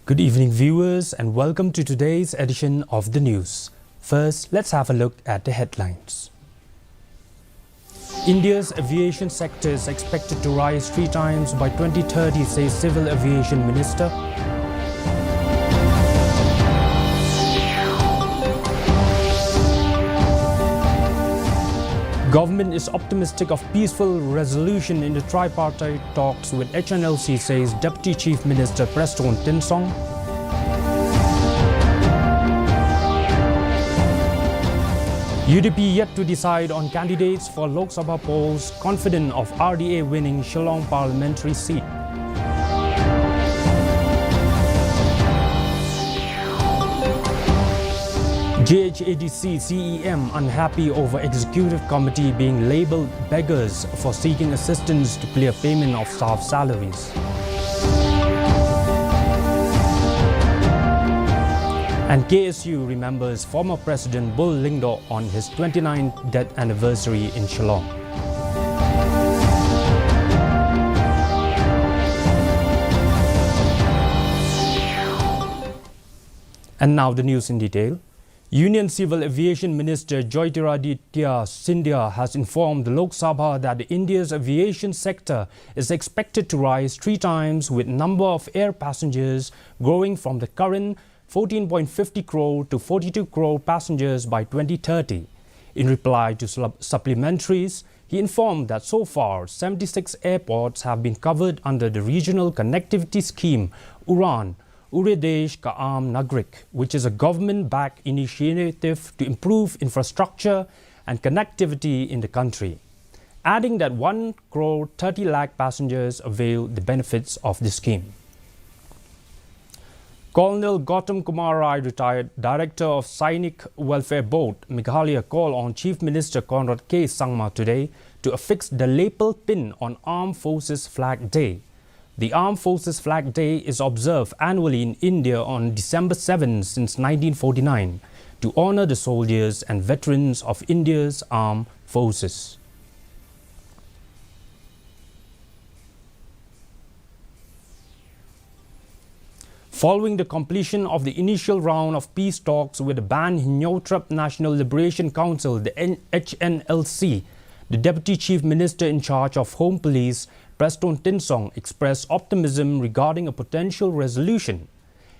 Good evening, viewers, and welcome to today's edition of the news. First, let's have a look at the headlines. India's aviation sector is expected to rise 3 times by 2030, says Civil Aviation Minister. Government is optimistic of peaceful resolution in the tripartite talks with HNLC, says Deputy Chief Minister Preston Tinsong. UDP yet to decide on candidates for Lok Sabha polls, confident of RDA winning Shillong parliamentary seat. JHADC CEM unhappy over executive committee being labelled beggars for seeking assistance to clear payment of staff salaries. And KSU remembers former President Bull Lingdo on his 29th death anniversary in Shillong. And now the news in detail. Union Civil Aviation Minister Jyotiraditya Scindia has informed the Lok Sabha that India's aviation sector is expected to rise 3 times, with number of air passengers growing from the current 14.50 crore to 42 crore passengers by 2030. In reply to supplementaries, he informed that so far 76 airports have been covered under the Regional Connectivity Scheme URAN, Ure Desh Ka Aam Nagrik, which is a government-backed initiative to improve infrastructure and connectivity in the country, adding that 1 crore 30 lakh passengers avail the benefits of the scheme. Colonel Gautam Kumar Rai, retired Director of Sainik Welfare Board, Meghalaya, called on Chief Minister Conrad K. Sangma today to affix the lapel pin on Armed Forces Flag Day. The Armed Forces Flag Day is observed annually in India on December 7 since 1949 to honor the soldiers and veterans of India's armed forces. Following the completion of the initial round of peace talks with the Ban Hnyothrap National Liberation Council, the HNLC, the Deputy Chief Minister in charge of Home Police, Preston Tinsong, expressed optimism regarding a potential resolution.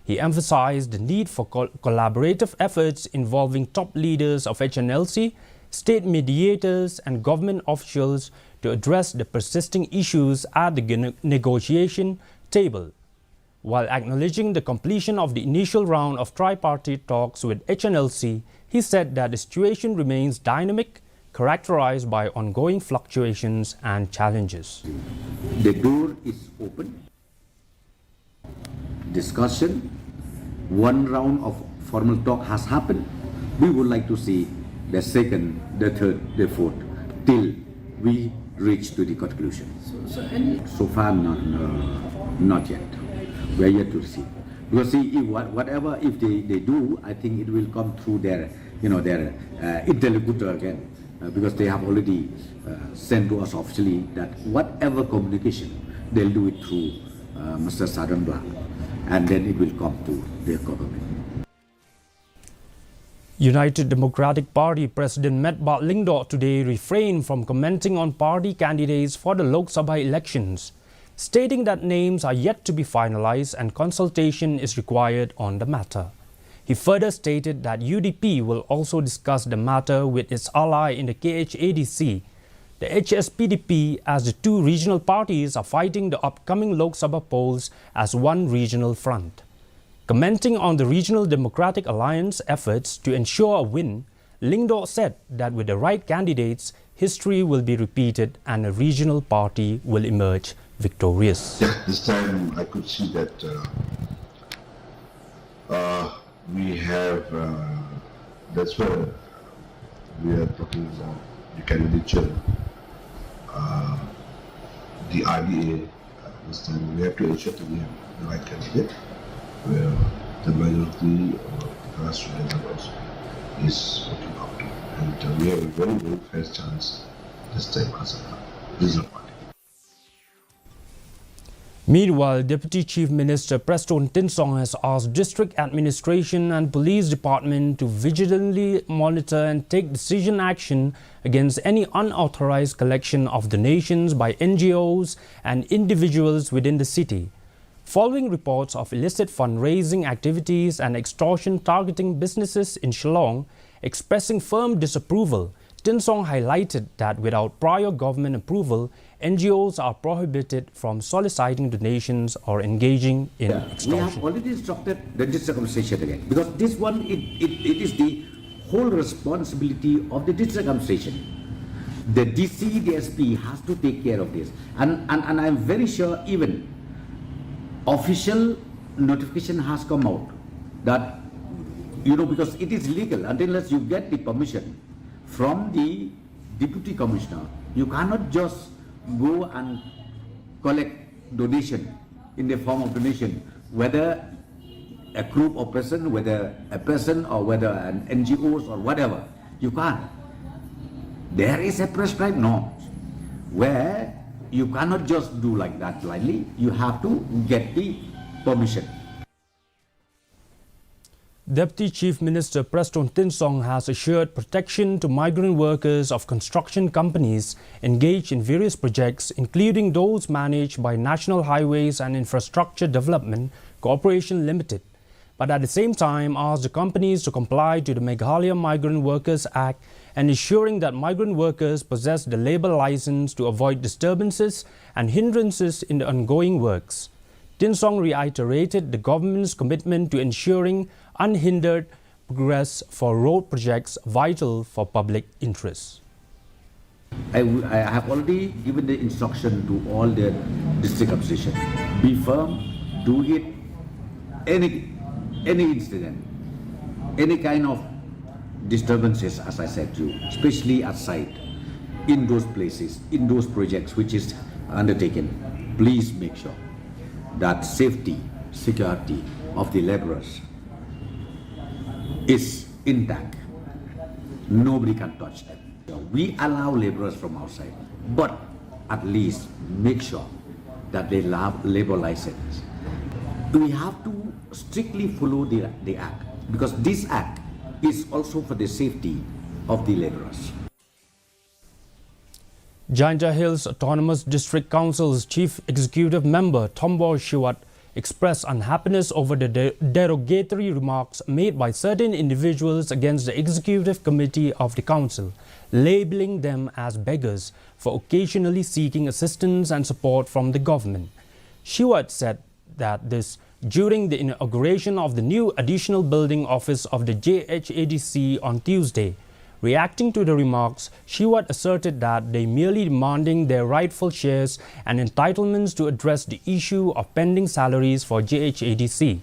He emphasized the need for collaborative efforts involving top leaders of HNLC, state mediators and government officials to address the persisting issues at the negotiation table. While acknowledging the completion of the initial round of tripartite talks with HNLC, he said that the situation remains dynamic, characterized by ongoing fluctuations and challenges. The door is open. Discussion. One round of formal talk has happened. We would like to see the second, the third, the fourth, till we reach to the conclusion. So far, not yet. We are yet to see. Because see, if they do, I think it will come through their interlocutor again. Because they have already sent to us officially that whatever communication, they'll do it through Mr. Sarambla, and then it will come to their government. United Democratic Party President Metbat Lingdo today refrained from commenting on party candidates for the Lok Sabha elections, stating that names are yet to be finalized and consultation is required on the matter. He further stated that UDP will also discuss the matter with its ally in the KHADC, the HSPDP, as the two regional parties are fighting the upcoming Lok Sabha polls as one regional front. Commenting on the Regional Democratic Alliance efforts to ensure a win, Lingdo said that with the right candidates, history will be repeated and a regional party will emerge victorious. Yes, this time I could see that we have, that's where we are talking about the candidature, the RDA. This time we have to ensure that we have the right candidate, where the majority of the grassroots levels is working out to. And we have a very, very fair chance this time as a regional party. Meanwhile, Deputy Chief Minister Preston Tinsong has asked District Administration and Police Department to vigilantly monitor and take decision action against any unauthorized collection of donations by NGOs and individuals within the city. Following reports of illicit fundraising activities and extortion targeting businesses in Shillong, expressing firm disapproval, Tinsong highlighted that without prior government approval, NGOs are prohibited from soliciting donations or engaging in extortion. We have already instructed the district administration again, because this one, it is the whole responsibility of the district administration. The DC, the SP has to take care of this. And I'm very sure even official notification has come out that, because it is legal unless you get the permission from the Deputy Commissioner. You cannot just go and collect donation in the form of donation, whether a group of person, whether a person or whether an NGOs or whatever. You can't. There is a prescribed norm where you cannot just do like that blindly. You have to get the permission. Deputy Chief Minister Preston Tinsong has assured protection to migrant workers of construction companies engaged in various projects, including those managed by National Highways and Infrastructure Development Corporation Limited, but at the same time asked the companies to comply to the Meghalaya Migrant Workers Act and ensuring that migrant workers possess the labour license to avoid disturbances and hindrances in the ongoing works. Tinsong reiterated the government's commitment to ensuring unhindered progress for road projects vital for public interest. I have already given the instruction to all the district administration. Be firm, do it, any incident, any kind of disturbances, as I said to you, especially at site, in those places, in those projects which is undertaken, please make sure that safety, security of the laborers is intact. Nobody can touch them. We allow laborers from outside, but at least make sure that they have labor license. We have to strictly follow the act, because this act is also for the safety of the laborers. Jaintia Hills Autonomous District Council's Chief Executive Member Tombor Shiwat expressed unhappiness over the derogatory remarks made by certain individuals against the Executive Committee of the Council, labeling them as beggars for occasionally seeking assistance and support from the government. Shiwat said that this during the inauguration of the new additional building office of the JHADC on Tuesday. Reacting to the remarks, Shiwat asserted that they merely demanding their rightful shares and entitlements to address the issue of pending salaries for JHADC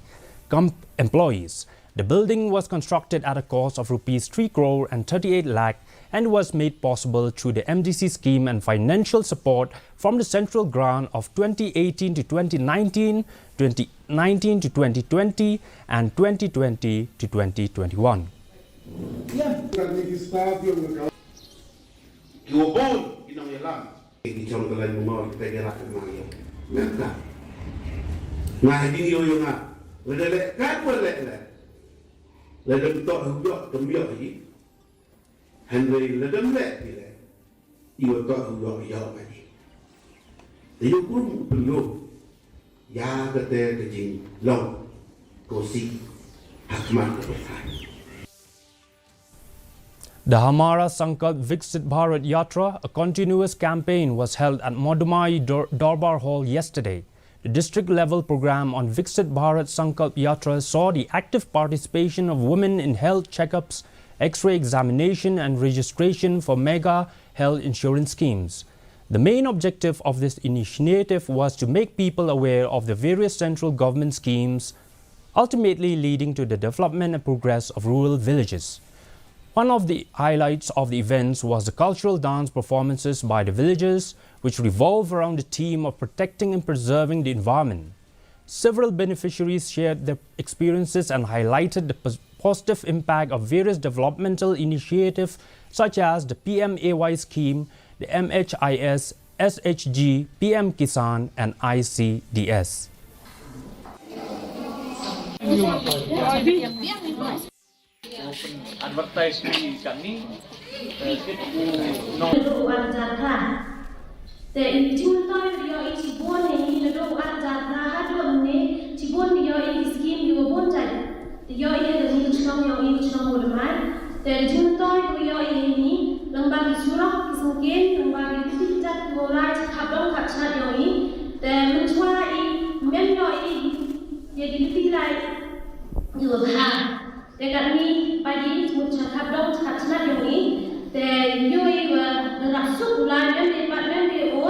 employees. The building was constructed at a cost of Rs 3 crore and 38 lakh and was made possible through the MDC scheme and financial support from the central grant of 2018 to 2019, 2019 to 2020 and 2020 to 2021. The Hamara Sankalp Viksit Bharat Yatra, a continuous campaign, was held at Madhumai Darbar Hall yesterday. The district-level program on Viksit Bharat Sankalp Yatra saw the active participation of women in health checkups, X-ray examination and registration for mega health insurance schemes. The main objective of this initiative was to make people aware of the various central government schemes, ultimately leading to the development and progress of rural villages. One of the highlights of the events was the cultural dance performances by the villagers, which revolve around the theme of protecting and preserving the environment. Several beneficiaries shared their experiences and highlighted the positive impact of various developmental initiatives such as the PMAY scheme, the MHIS, SHG, PM Kisan and ICDS. Advertisement kamiแต่จริงต้อยเดียวอีกบนนี้แล้วดูอาจารย์นะฮะดูนี้ที่บนเดียวอีกสกินอยู่บนใจเดียวอีกจะมีช่องอยู่อีกช่องหมดไหมแต่จริงต้อยเดียวอีกนี้ลำบากที่สุดที่สังเกตลำบากที่จัดโบราณขับลงขับชาติอย่างนี้แต่มันช่วยอีกแม่เดียวอีกยังดีที่ไรอยู่ค่ะแต่การนี้ไปดีมุดขับลงขับชาติอย่างนี้แต่ย่อยว่าระดับสุดลายนั่นเองปัจจุบันเดียว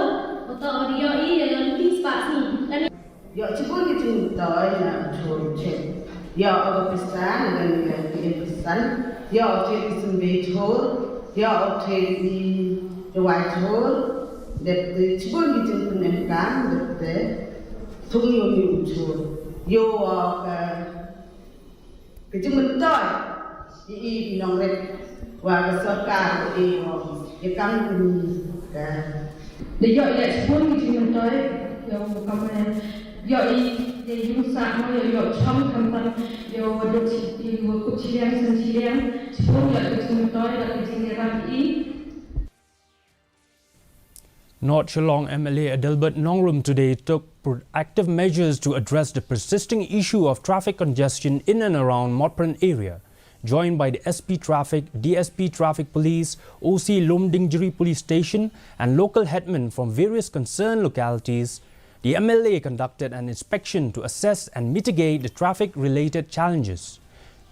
atau dia ini yang lebih spasi dan ya cukup itu toy na church ya ada pesan dengan pesan ya ada sembe chor ya ada di dua chor dan cukup itu penekan dan tunggu ni chor yo kecuma toy ini nongret wa sarkar ini kami để dọi lại bốn mươi triệu tới giờ công này dọi để dùng sạc mà dọi trong tham tâm dọi được chỉ vừa cục chỉ đen sân chỉ đen bốn dọi được triệu tới là cái gì ra ý. North Shillong MLA Adelbert Nongrum today took proactive measures to address the persisting issue of traffic congestion in and around Motpran area. Joined by the SP Traffic, DSP Traffic Police, OC Lumdingjeri Police Station and local headmen from various concerned localities, the MLA conducted an inspection to assess and mitigate the traffic-related challenges.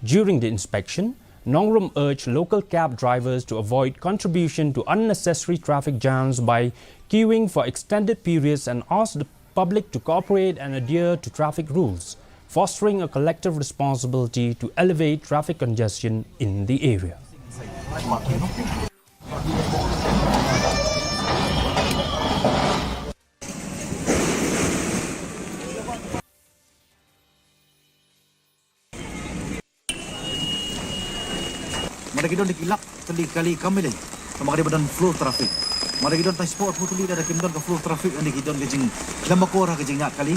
During the inspection, Nongrum urged local cab drivers to avoid contribution to unnecessary traffic jams by queuing for extended periods and asked the public to cooperate and adhere to traffic rules, fostering a collective responsibility to elevate traffic congestion in the area. Mari kita dikilak kali kami leh. Mari kita flow traffic. Mari kita transport putuli dari kita ke flow traffic andi kita kejing lama korah kejing nak kali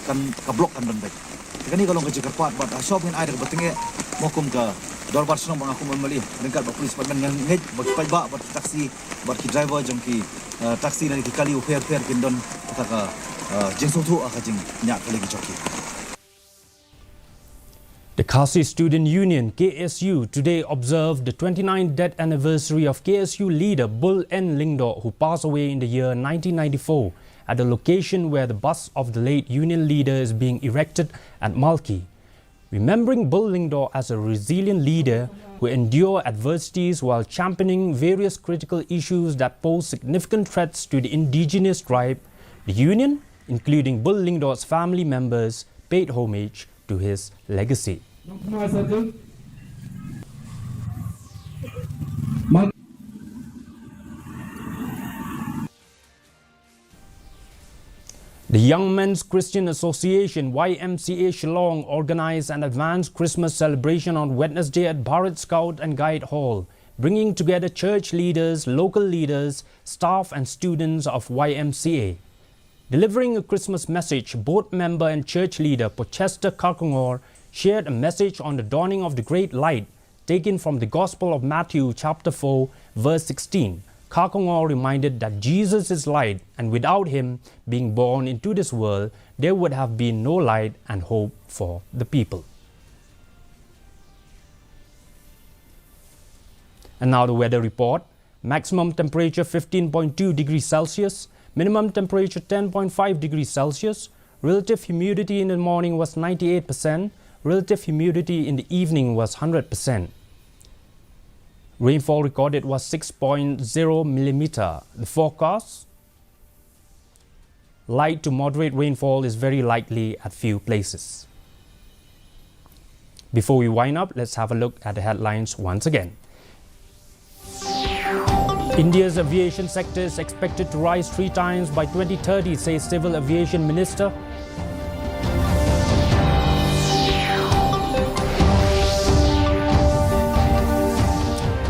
kan keblok kan dan baik. Kani kalau kerja kerpat buat shop dengan air bertinggi mokum ke dorbar senang bang aku membeli dekat polis department yang ngej buat bak buat taksi buat driver jongki taksi dari kali fair kindon kata jeng sotu akajing nyak kali joki. The Khasi Student Union KSU today observed the 29th death anniversary of KSU leader Bull N. Lingdo, who passed away in the year 1994 at the location where the bust of the late union leader is being erected at Malki. Remembering Bull Lingdo as a resilient leader who endured adversities while championing various critical issues that pose significant threats to the indigenous tribe, the union, including Bull Lingdo's family members, paid homage to his legacy. The Young Men's Christian Association YMCA Shillong organized an advanced Christmas celebration on Wednesday at Bharat Scout and Guide Hall, bringing together church leaders, local leaders, staff and students of YMCA. Delivering a Christmas message, board member and church leader Pochester Kakungor shared a message on the dawning of the great light taken from the Gospel of Matthew chapter 4 verse 16. Kakungor reminded that Jesus is light, and without him being born into this world, there would have been no light and hope for the people. And now the weather report. Maximum temperature 15.2 degrees Celsius, minimum temperature 10.5 degrees Celsius, relative humidity in the morning was 98%, relative humidity in the evening was 100%. Rainfall recorded was 6.0 millimeter. The forecast, light to moderate rainfall is very likely at few places. Before we wind up, let's have a look at the headlines once again. India's aviation sector is expected to rise 3 times by 2030, says Civil Aviation Minister.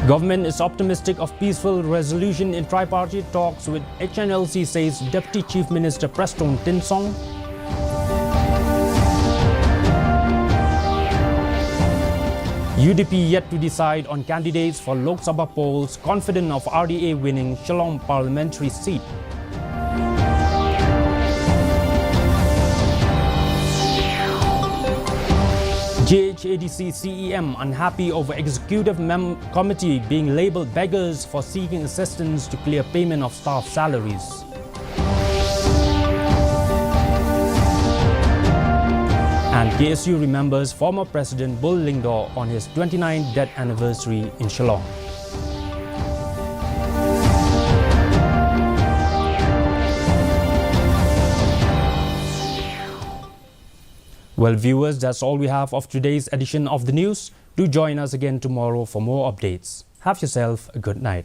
Government is optimistic of peaceful resolution in tripartite talks with HNLC, says Deputy Chief Minister Preston Tinsong. UDP yet to decide on candidates for Lok Sabha polls, confident of RDA winning Shillong parliamentary seat. JHADC CEM unhappy over executive committee being labelled beggars for seeking assistance to clear payment of staff salaries. And KSU remembers former President Bull Lingdor on his 29th death anniversary in Shillong. Well, viewers, that's all we have of today's edition of the news. Do join us again tomorrow for more updates. Have yourself a good night.